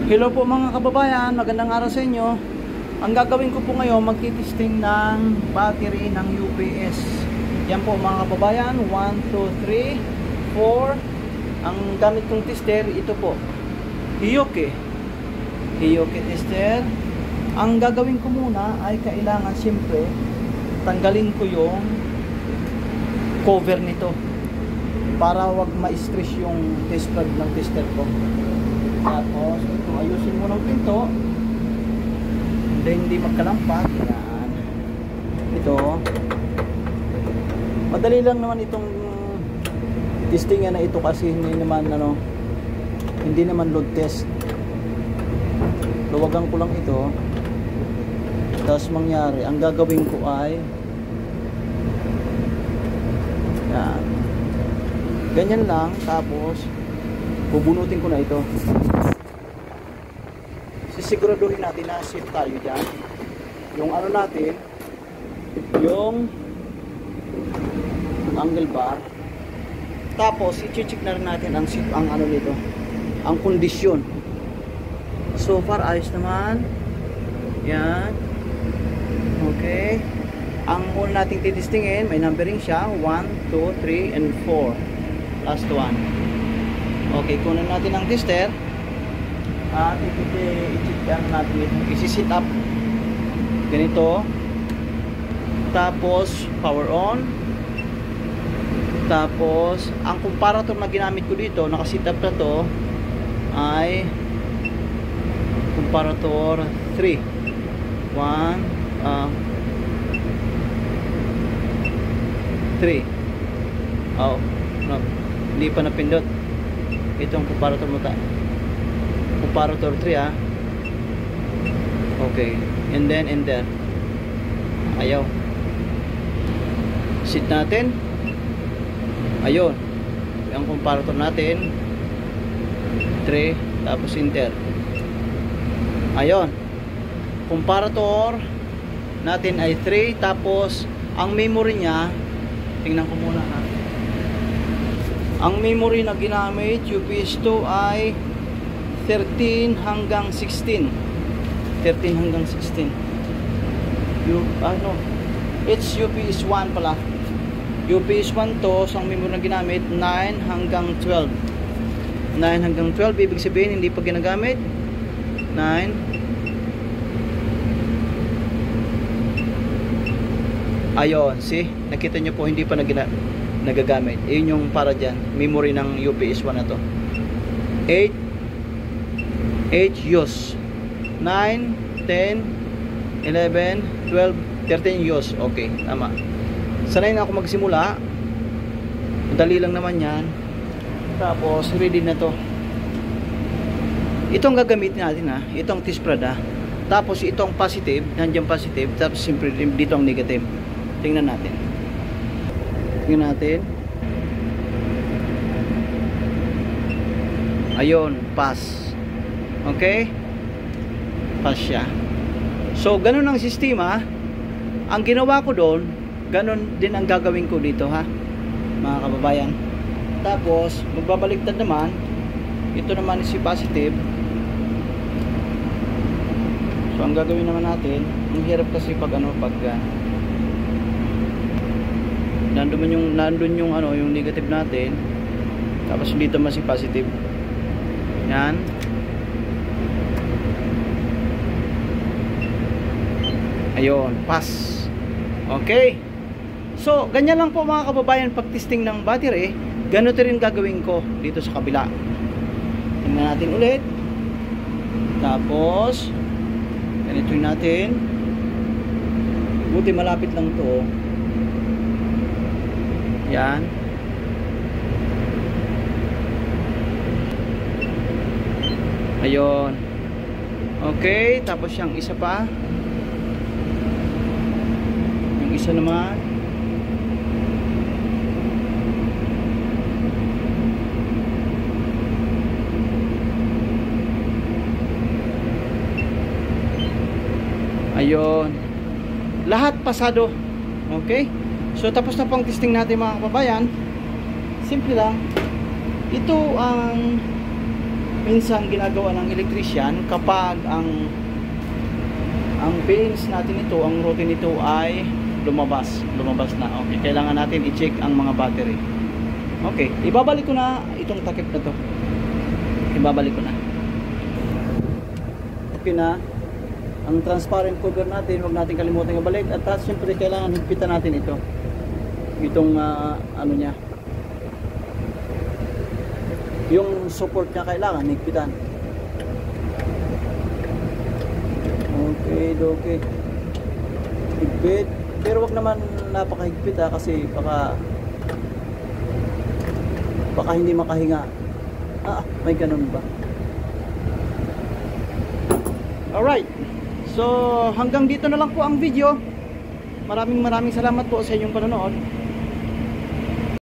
Hello po mga kababayan, magandang araw sa inyo. Ang gagawin ko po ngayon, magtitesting ng battery ng UPS. Yan po mga kababayan, 1, 2, 3, 4. Ang gamit kong tester, ito po, Hioke tester. Ang gagawin ko muna ay kailangan siyempre tanggalin ko yung cover nito para wag ma-stress yung test pad ng tester ko. Tapos ito, ayusin mo ng pinto hindi magkalampas. Yan. Ito madali lang naman itong testingan na ito kasi hindi naman load test. Luwagan ko lang ito. Tapos mangyari, ang gagawin ko ay yan, ganyan lang. Tapos bubunutin ko na ito. Sisiguraduhin natin na safe tayo dyan. Yung ano natin, yung angle bar. Tapos i-check na rin natin ang ano nito, ang kondisyon. So far ayos naman. Yan. Okay. Ang una nating titestingin, may numbering siya, 1, 2, 3, and 4. Last one. Okay, kunin natin ang tester at i-check natin ito. Isi-set up ganito, tapos power on, tapos ang comparator na ginamit ko dito, naka-set up na to, ay comparator 3. 3. Oh, no, hindi pa napindot itong comparator mo comparator 3 okay, and then enter. Ayaw, sit natin. Ayun, ang comparator natin 3, tapos enter. Ayun, comparator natin ay 3, tapos ang memory niya, tingnan ko muna ha. Ang memory na ginamit UPS 2 ay 13 hanggang 16. 13 hanggang 16. It's UPS 1 pala. UPS 1 to, so ang memory na ginamit 9 hanggang 12. 9 hanggang 12, ibig sabihin hindi pa ginagamit. 9. Ayun, see? Nakita nyo po, hindi pa nagagamit. Yun yung para dyan, memory ng UPS 1 na to. 8 use. 9, 10, 11, 12, 13 use. Okay, tama. Sanay na ako magsimula. Madali lang naman yan. Tapos, ready na to. Itong gagamitin natin ha. Itong test pad ha. Tapos itong positive, nandiyan positive. Tapos siyempre dito ang negative. Tingnan natin. Tingnan natin. Ayun, pass. Okay? Pass siya. So, ganun ang sistema. Ang ginawa ko doon, ganun din ang gagawin ko dito ha, mga kababayan. Tapos, magbabaliktad naman. Ito naman si positive. So, ang gagawin naman natin, ang hirap kasi pag nandun yung yung negative natin, tapos dito mas si positive. Yan. Ayun, pass. Okay. So, ganyan lang po mga kababayan pag testing ng battery. Ganito rin gagawin ko dito sa kabila. Tingnan natin ulit. Tapos ganito natin. Buti malapit lang to. Yan. Ayun. Okay, tapos yung isa pa. Yung isa naman. Ayun. Lahat pasado. Okay? So tapos na pang testing natin mga kababayan. Simple lang. Ito ang minsan ginagawa ng electrician kapag ang pins natin ito, ang route nito ay lumabas na. Okay, kailangan natin i-check ang mga battery. Okay, ibabalik ko na itong takip na to. Ibabalik ko na. Okay na. Ang transparent cover natin, huwag natin kalimutan ibalik. At siyempre kailangan higpitan natin ito. Itong ano niya. Yung support niya kailangan higpitan. Okay. Higpit. Pero wag naman napakahigpit kasi baka hindi makahinga. May ganun ba? Alright. So hanggang dito na lang po ang video. Maraming salamat po sa inyong panonood.